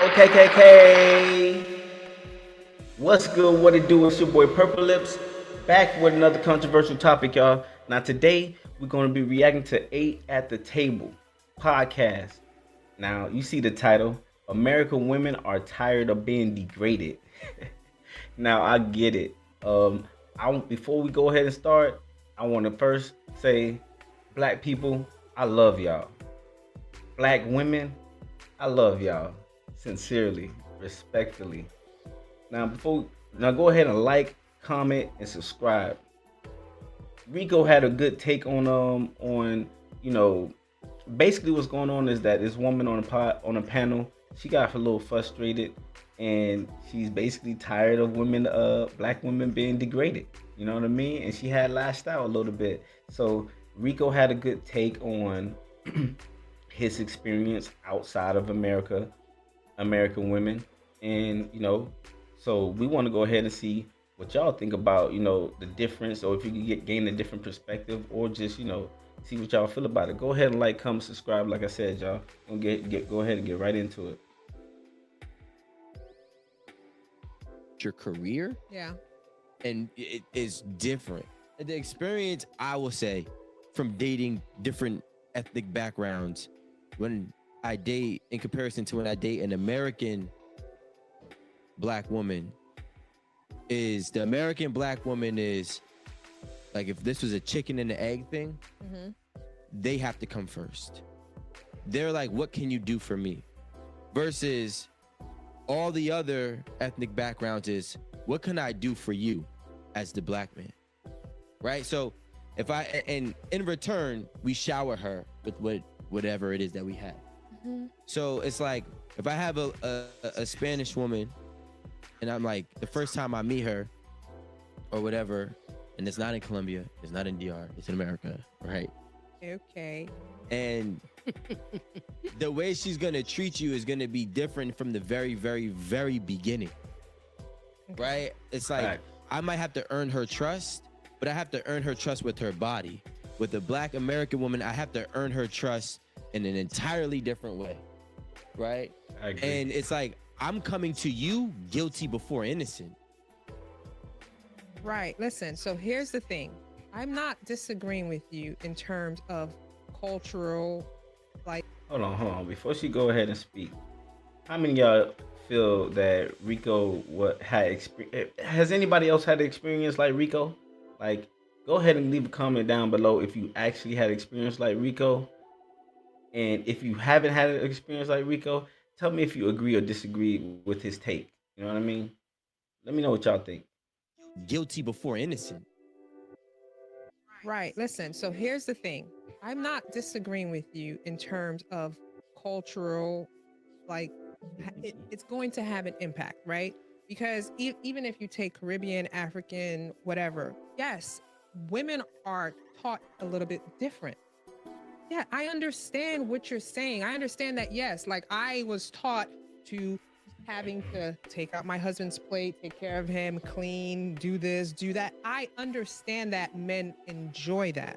OKKK. What's good? What it do? It's your boy Purple Lips back with another controversial topic, y'all. Now today we're going to be reacting to Eight at the Table podcast. Now you see the title: American women are tired of being degraded. Now I get it. Before we go ahead and start, I want to first say, Black people, I love y'all. Black women, I love y'all. Sincerely, respectfully. Now go ahead and like, comment, and subscribe. Rico had a good take on you know basically what's going on is that this woman on a panel, she got a little frustrated, and she's basically tired of black women being degraded. You know what I mean? And she had lashed out a little bit. So Rico had a good take on his experience outside of American women, and so we want to go ahead and see what y'all think about the difference, or if you can gain a different perspective, or just see what y'all feel about it. Go ahead and like, comment, subscribe. Like I said, y'all, and go ahead and get right into it. Your career, Yeah. and it is different. The experience, I will say, from dating different ethnic backgrounds, when I date in comparison to when I date an American black woman, is the American black woman is like, if this was a chicken and the egg thing, they have to come first. They're like, what can you do for me? Versus all the other ethnic backgrounds is, what can I do for you as the black man? Right? So and in return, we shower her with whatever it is that we have. So it's like, if I have a Spanish woman, and I'm like, the first time I meet her or whatever, and it's not in Colombia, it's not in DR, it's in America, right? Okay. And the way she's gonna treat you is gonna be different from the very, very, very beginning, right? It's like, Right. I might have to earn her trust, but I have to earn her trust with her body. With a black American woman, I have to earn her trust in an entirely different way, right? I agree. And it's like, I'm coming to you guilty before innocent. Right. Listen, so here's the thing. I'm not disagreeing with you in terms of cultural, like, Hold on. Before she go ahead and speak, how many of y'all feel that Rico has anybody else had experience like Rico? Like, go ahead and leave a comment down below if you actually had experience like Rico. And if you haven't had an experience like Rico, tell me if you agree or disagree with his take. You know what I mean? Let me know what y'all think. Guilty before innocent. right. Listen, so here's the thing. I'm not disagreeing with you in terms of cultural, like, it's going to have an impact, right? Because even if you take Caribbean, African, whatever, yes, women are taught a little bit different. Yeah, I understand what you're saying. I understand that, yes, like, I was taught to having to take out my husband's plate, take care of him, clean, do this, do that. I understand that men enjoy that.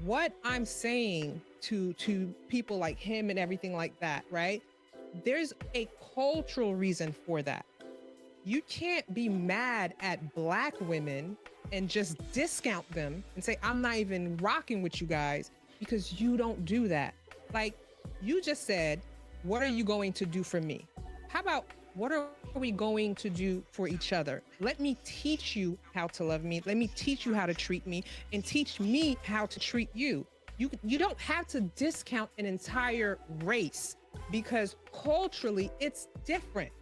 What I'm saying to people like him and everything like that, right? There's a cultural reason for that. You can't be mad at black women and just discount them and say, I'm not even rocking with you guys, because you don't do that. Like, you just said, what are you going to do for me? How about, what are we going to do for each other? Let me teach you how to love me. Let me teach you how to treat me, and teach me how to treat you. You don't have to discount an entire race, because culturally it's different.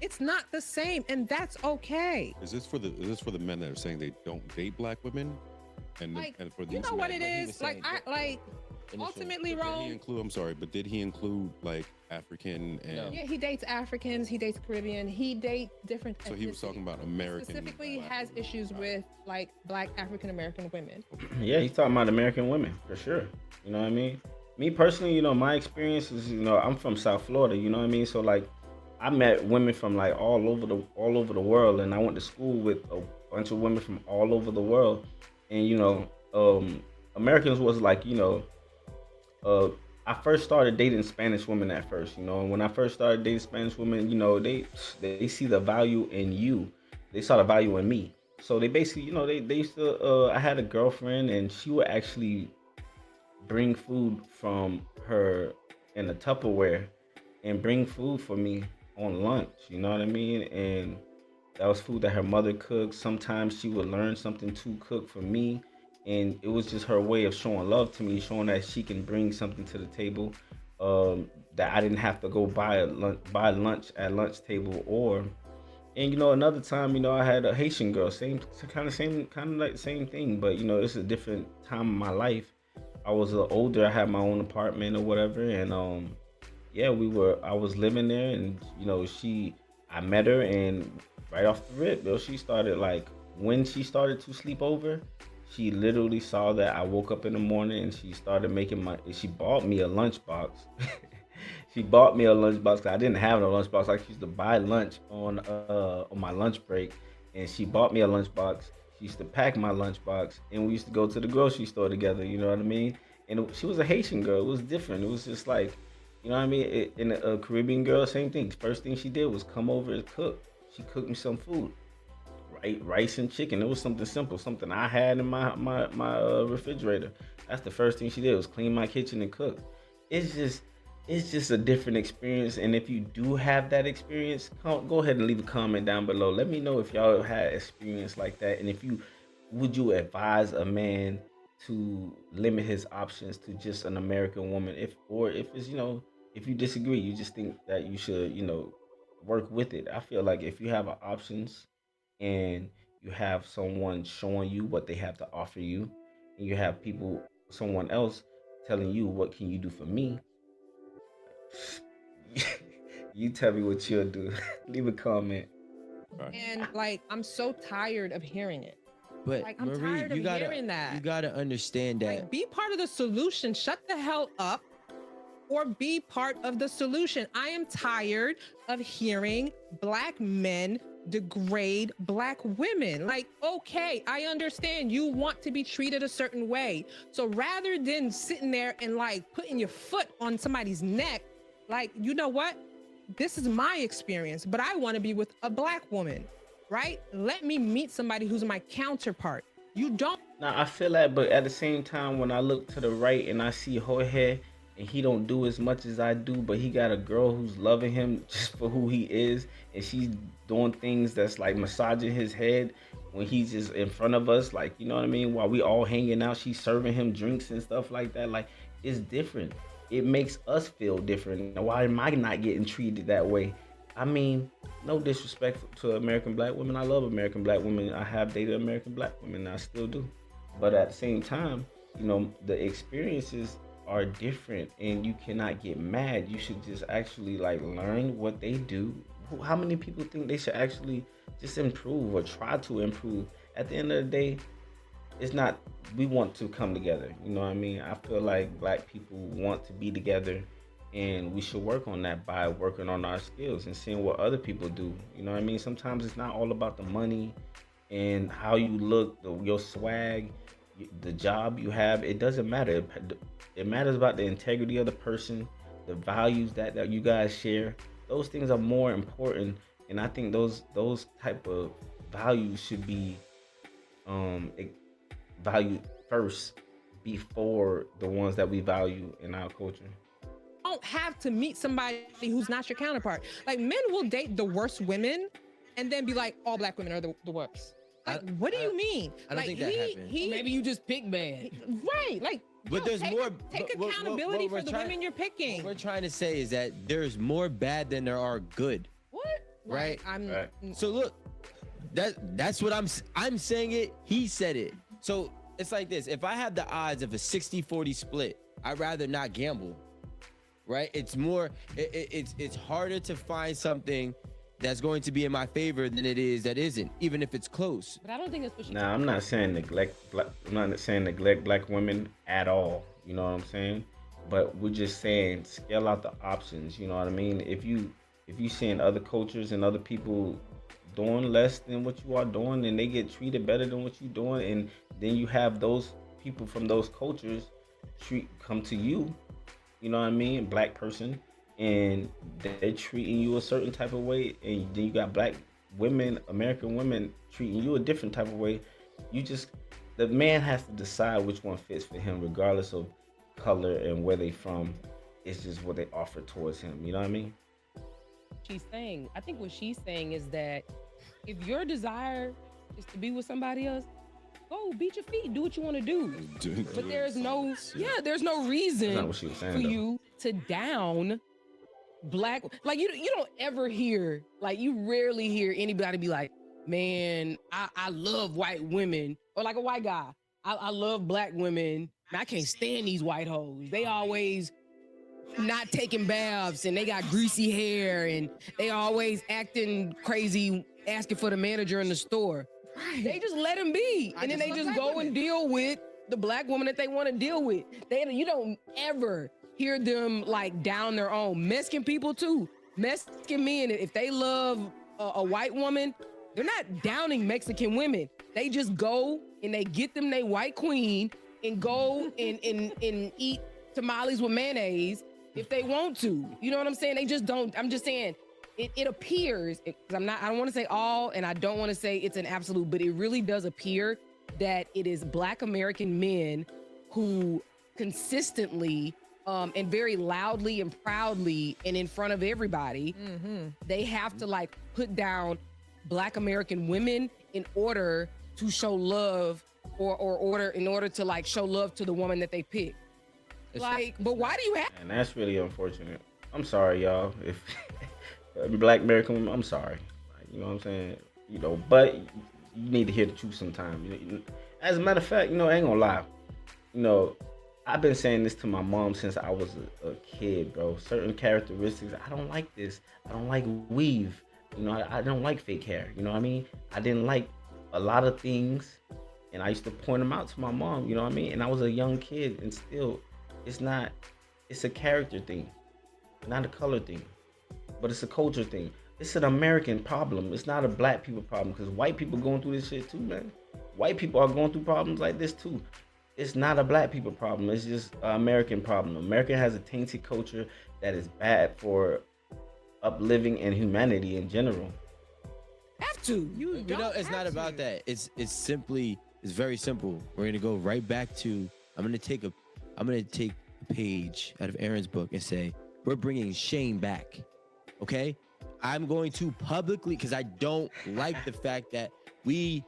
It's not the same, and that's okay. Is this for the men that are saying they don't date black women, and Like, and for you these know what men? it he was is? Like, saying ultimately, But did he wrong. include? I'm sorry, but did he include like African and? No. Yeah, he dates Africans, he dates Caribbean, he dates different. So he was talking about American. Specifically black has women. issues with, like, black African American women. Yeah, he's talking about American women for sure. You know what I mean? Me personally, my experience is, I'm from South Florida. You know what I mean? So like, I met women from like all over the world, and I went to school with a bunch of women from all over the world, and Americans was like, uh, I first started dating Spanish women at first, and when I first started dating Spanish women, they see the value in you. They saw the value in me. So they basically, they used to. I had a girlfriend, and she would actually bring food from her in a Tupperware and bring food for me on lunch. You know what I mean? And that was food that her mother cooked. Sometimes she would learn something to cook for me. And it was just her way of showing love to me, showing that she can bring something to the table, that I didn't have to go buy lunch at lunch table. And another time, I had a Haitian girl, kind of like the same thing, but it's a different time in my life. I was older, I had my own apartment or whatever, and yeah, I was living there, and I met her, and right off the rip, she started like, when she started to sleep over, she literally saw that I woke up in the morning, and she bought me a lunchbox. She bought me a lunchbox 'cause I didn't have no lunchbox. I used to buy lunch on my lunch break, and she bought me a lunchbox. She used to pack my lunchbox, and we used to go to the grocery store together. You know what I mean? And she was a Haitian girl. It was different. It was just like, you know what I mean? In a Caribbean girl, same thing. First thing she did was come over and cook. She cooked me some food, right? Rice and chicken. It was something simple, something I had in my refrigerator. That's the first thing she did was clean my kitchen and cook. It's just it's just a different experience. And if you do have that experience, go ahead and leave a comment down below. Let me know if y'all had experience like that, and if you would you advise a man to limit his options to just an American woman, if it's if you disagree, you just think that you should work with it. I feel like if you have options and you have someone showing you what they have to offer you, and you have someone else telling you what can you do for me, you tell me what you'll do. Leave a comment. Right. And like, I'm so tired of hearing it. But Like, I'm Marie, tired of hearing that. you gotta understand that. Like, be part of the solution. Shut the hell up, or be part of the solution. I am tired of hearing Black men degrade Black women. Like, okay, I understand you want to be treated a certain way. So rather than sitting there and like putting your foot on somebody's neck, like, you know what? This is my experience, but I want to be with a Black woman, right? Let me meet somebody who's my counterpart. You don't. Now I feel that, but at the same time, when I look to the right and I see Jorge, and he don't do as much as I do, but he got a girl who's loving him just for who he is, and she's doing things that's like massaging his head when he's just in front of us, like, you know what I mean? While we all hanging out, she's serving him drinks and stuff like that. Like, it's different. It makes us feel different. Now, why am I not getting treated that way? I mean, no disrespect to American Black women. I love American Black women. I have dated American Black women, and I still do. But at the same time, the experiences are different, and you cannot get mad. You should just actually like learn what they do. How many people think they should actually just improve or try to improve? At the end of the day, it's not, we want to come together. You know what I mean? I feel like Black people want to be together, and we should work on that by working on our skills and seeing what other people do. You know what I mean? Sometimes it's not all about the money and how you look, your swag, the job you have. It doesn't matter. It matters about the integrity of the person, the values that you guys share. Those things are more important, and I think those type of values should be valued first before the ones that we value in our culture. Don't have to meet somebody who's not your counterpart. Like, men will date the worst women and then be like, all Black women are the worst. Like, what do you mean? I don't like, think that happens. Maybe you just pick bad. Right. Like, But there's take, more. Take what accountability we're for the trying- women you're picking. What we're trying to say is that there's more bad than there are good. What? Right. I'm. Right. So look, that's what I'm saying it. He said it. So it's like this. If I have the odds of a 60-40 split, I'd rather not gamble. Right? It's more. It's harder to find something that's going to be in my favor than it is that isn't, even if it's close. But I don't think it's what you. Now, I'm not saying neglect Black women at all. You know what I'm saying? But we're just saying scale out the options. You know what I mean? If you seeing other cultures and other people doing less than what you are doing, and they get treated better than what you're doing, and then you have those people from those cultures come to you, you know what I mean, black person, and they're treating you a certain type of way, and then you got black women, American women treating you a different type of way. You just the man has to decide which one fits for him, regardless of color and where they from. It's just what they offer towards him. You know what I mean? She's saying, I think what she's saying is that if your desire is to be with somebody else, go beat your feet, do what you want to do. But there's no, there's no That's reason not what she was for saying, though. you to down black. Like you don't ever hear, like you rarely hear anybody be like, man, I love white women, or like a white guy, I love black women. Man, I can't stand these white hoes. They always not taking baths and they got greasy hair and they always acting crazy, asking for the manager in the store. They just let him be, and then they just go and deal with the black woman that they want to deal with. You don't ever hear them like down their own. Mexican people too. Mexican men, if they love a white woman, they're not downing Mexican women. They just go and they get them their white queen and go and eat tamales with mayonnaise if they want to. You know what I'm saying? They just don't. I'm just saying it appears, because I don't want to say all, and I don't want to say it's an absolute, but it really does appear that it is black American men who consistently and very loudly and proudly and in front of everybody, they have to like put down black American women in order to show love or in order to like show love to the woman that they pick. Like, but why do you have? And that's really unfortunate. I'm sorry, y'all. If black American women, I'm sorry. Like, you know what I'm saying? You know, but you need to hear the truth sometimes. As a matter of fact, I ain't gonna lie. I've been saying this to my mom since I was a kid, bro. Certain characteristics, I don't like this. I don't like weave. I don't like fake hair. You know what I mean? I didn't like a lot of things, and I used to point them out to my mom. You know what I mean? And I was a young kid, and still, it's a character thing, not a color thing, but it's a culture thing. It's an American problem. It's not a black people problem, because white people going through this shit too, man. White people are going through problems like this too. It's not a black people problem. It's just an American problem. America has a tainted culture that is bad for upliving and humanity in general. Have to. You know, it's not about that. It's very simple. We're gonna go right back to. I'm gonna take a page out of Aaron's book and say we're bringing shame back. Okay, I'm going to publicly, because I don't like the fact that we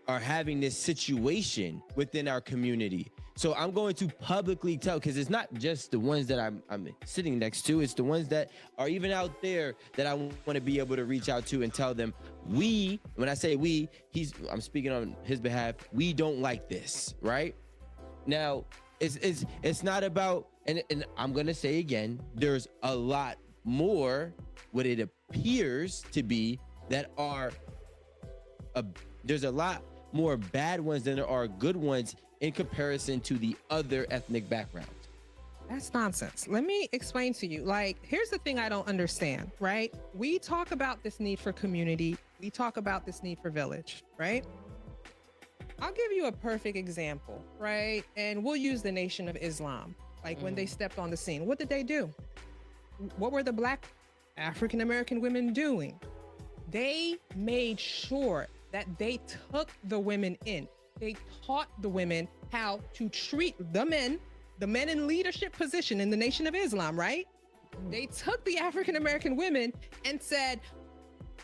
are having this situation within our community. So I'm going to publicly tell, because it's not just the ones that I'm sitting next to, it's the ones that are even out there that I want to be able to reach out to and tell them, when I say we, I'm speaking on his behalf, we don't like this, right? Now, it's not about, and I'm gonna say again, there's a lot more what it appears to be that are, there's a lot more bad ones than there are good ones in comparison to the other ethnic backgrounds. That's nonsense. Let me explain to you. Like, here's the thing I don't understand, right? We talk about this need for community. We talk about this need for village, right? I'll give you a perfect example, right? And we'll use the Nation of Islam. Like when they stepped on the scene, what did they do? What were the black African American women doing? They made sure that they took the women in. They taught the women how to treat the men in leadership position in the Nation of Islam, right? They took the African American women and said,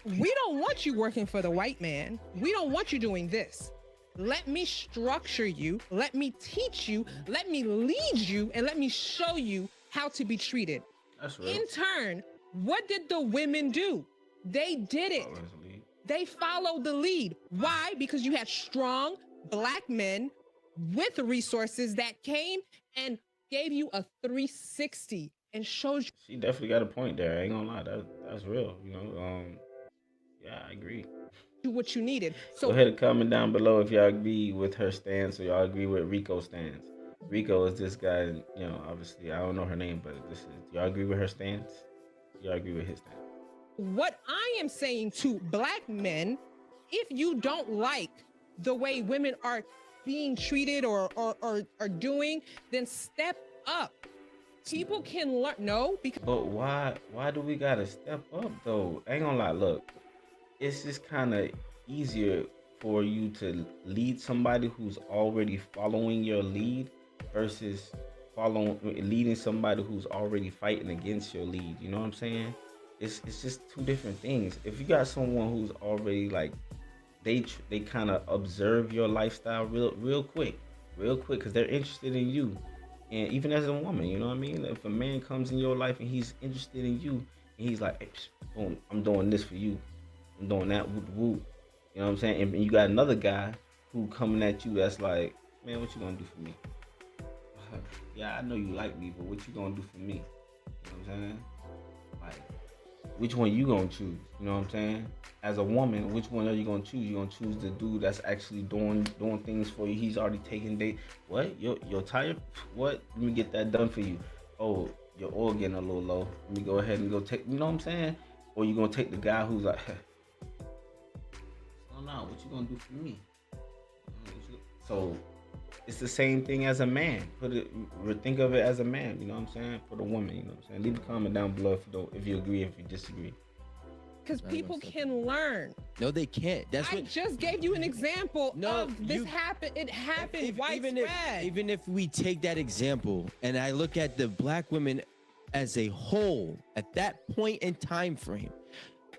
we don't want you working for the white man. We don't want you doing this. Let me structure you. Let me teach you. Let me lead you, and let me show you how to be treated. That's real. In turn, what did the women do? They did it. They followed the lead. Why? Because you had strong black men with resources that came and gave you a 360 and showed you. She definitely got a point there. I ain't gonna lie. That's real. Yeah, I agree. What you needed. So go ahead and comment down below if y'all agree with her stance or y'all agree with Rico's stance. Rico is this guy, obviously I don't know her name, but y'all agree with her stance? Y'all agree with his stance? What I am saying to black men, if you don't like the way women are being treated or doing, then step up People can learn. No, because But why do we gotta step up though? I ain't gonna lie, look, it's just kind of easier for you to lead somebody who's already following your lead versus following leading somebody who's already fighting against your lead. You know what I'm saying? It's just two different things. If you got someone who's already like they kind of observe your lifestyle real quick because they're interested in you, and even as a woman, you know what I mean. If a man comes in your life and he's interested in you, and he's like, hey, boom, I'm doing this for you, I'm doing that, whoop whoop. You know what I'm saying? And you got another guy who coming at you that's like, man, what you gonna do for me? Yeah, I know you like me, but what you gonna do for me? You know what I'm saying? Like, which one you gonna choose? You know what I'm saying? As a woman, which one are you gonna choose? You gonna choose the dude that's actually doing things for you? He's already taking date. What? Your tire? What? Let me get that done for you. Oh, your oil getting a little low. Let me go ahead and go take. You know what I'm saying? Or you gonna take the guy who's like, oh no, what you gonna do for me? So it's the same thing as a man. Think of it as a man. You know what I'm saying? For the woman, you know what I'm saying? Leave a comment down below if you agree, if you disagree. because people can learn. No, they can't. That's I what. just gave you an example No, of this happened. It happened widespread. Even if we take that example and I look at the black women as a whole at that point in time frame,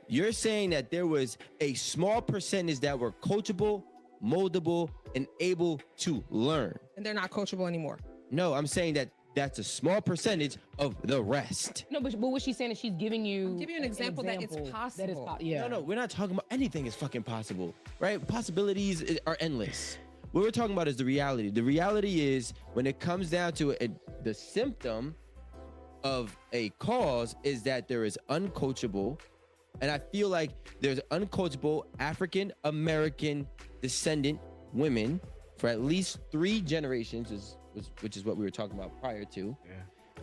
you're saying that there was a small percentage that were coachable, moldable, and able to learn. And they're not coachable anymore. No, I'm saying that that's a small percentage of the rest. No, but what she's saying is she's giving you. I'm giving you an example that it's That is possible. yeah. No, we're not talking about anything is fucking possible, right? Possibilities are endless. What we're talking about is the reality. The reality is when it comes down to it, the symptom of a cause is that there is uncoachable, and I feel like there's uncoachable African American descendant women for at least 3 generations, which is what we were talking about prior to. Yeah.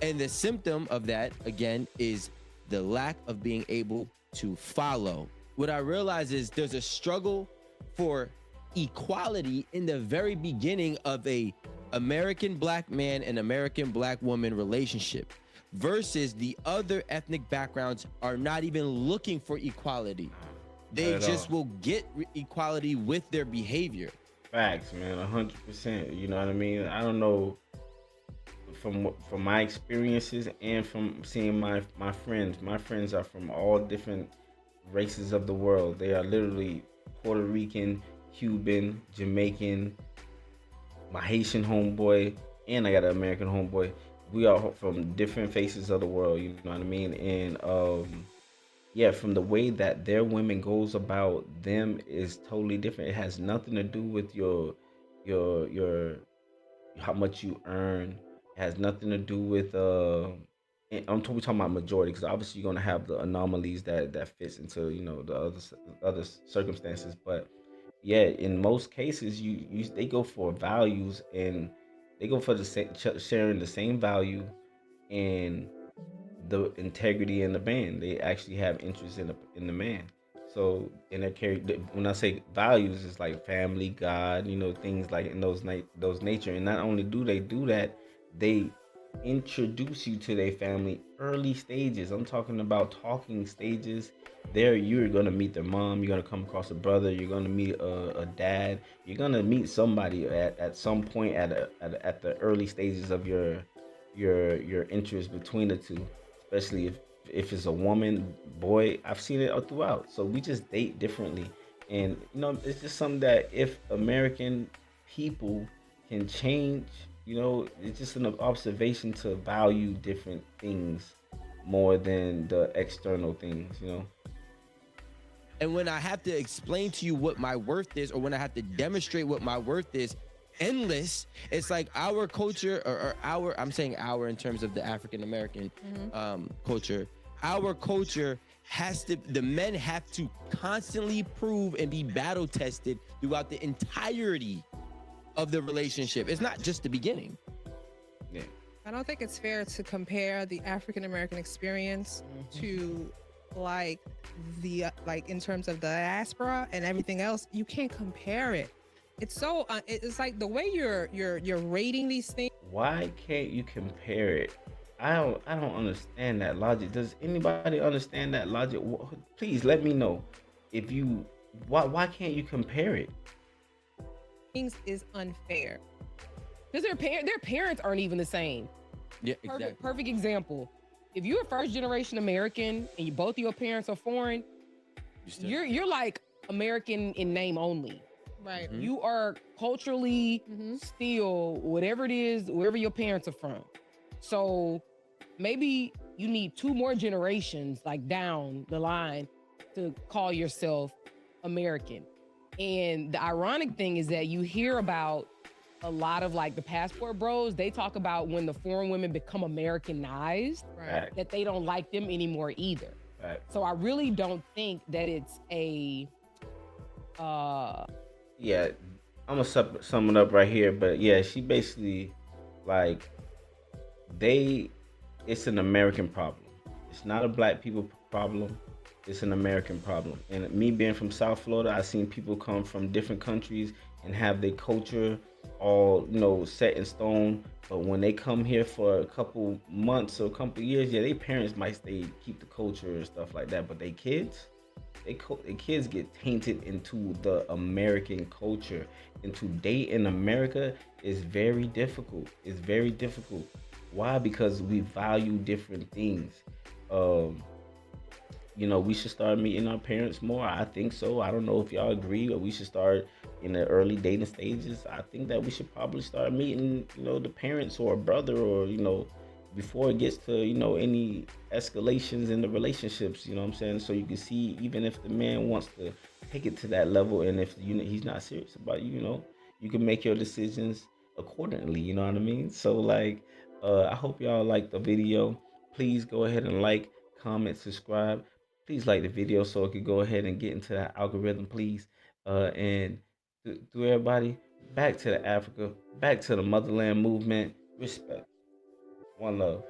And the symptom of that, again, is the lack of being able to follow. What I realize is there's a struggle for equality in the very beginning of a American black man and American black woman relationship versus the other ethnic backgrounds are not even looking for equality. They just will get equality with their behavior. Facts, man, 100%. You know what I mean? I don't know, from my experiences and from seeing my friends. My friends are from all different races of the world. They are literally Puerto Rican, Cuban, Jamaican, my Haitian homeboy, and I got an American homeboy. We are from different faces of the world. You know what I mean? And yeah, from the way that their women goes about them is totally different. It has nothing to do with your how much you earn. It has nothing to do with and we talking about majority, because obviously you're gonna have the anomalies that fits into, you know, the other circumstances. But yeah, in most cases they go for values, and they go for the same, sharing the same value and the integrity in the band. They actually have interest in the man. So and they carry, when I say values, it's like family, God, you know, things like in those nature. And not only do they do that, they introduce you to their family early stages. I'm talking about talking stages. There you're gonna meet their mom, you're gonna come across a brother, you're gonna meet a dad, you're gonna meet somebody at some point at the early stages of your interest between the two, especially if it's a woman, boy. I've seen it throughout. So we just date differently, and you know, it's just something that if American people can change, you know, it's just an observation to value different things more than the external things, you know. And when I have to explain to you what my worth is, or when I have to demonstrate what my worth is, endless. It's like our culture, or our, I'm saying our in terms of the African American culture. Our culture has to, the men have to constantly prove and be battle tested throughout the entirety of the relationship. It's not just the beginning. Yeah. I don't think it's fair to compare the African American experience to like in terms of the diaspora and everything else. You can't compare it. It's so it's like the way you're rating these things. Why can't you compare it? I don't understand that logic. Does anybody understand that logic? Please let me know if you why can't you compare it? Things is unfair. Because their parents aren't even the same. Yeah, Perfect, exactly. perfect example. If you're a first generation American and both of your parents are foreign, You still, you're like American in name only. Right. Mhm. You are culturally Mhm. still whatever it is, wherever your parents are from. So maybe you need two more generations like down the line to call yourself American. And the ironic thing is that you hear about a lot of like the passport bros, they talk about when the foreign women become Americanized, Right. Fact, that they don't like them anymore either. fact. So I really don't think that it's a uh Yeah, I'm gonna sum it up right here. But yeah, she basically like they it's an American problem. It's not a black people problem. It's an American problem. And me being from South Florida, I've seen people come from different countries and have their culture all, set in stone. But when they come here for a couple months or a couple years, yeah, their parents might stay keep the culture and stuff like that. But they kids, the kids get tainted into the American culture. And to date in America is very difficult. It's very difficult. Why? Because we value different things. Um, we should start meeting our parents more. I think so. I don't know if y'all agree, but we should start in the early dating stages. I think that we should probably start meeting, the parents or a brother or, before it gets to, any escalations in the relationships, you know what I'm saying? So you can see even if the man wants to take it to that level and if he's not serious about you, you can make your decisions accordingly, you know what I mean? So like I hope y'all like the video. Please go ahead and like, comment, subscribe. Please like the video so it could go ahead and get into that algorithm, please. And to everybody, back to the Africa, back to the motherland movement. Respect. One love.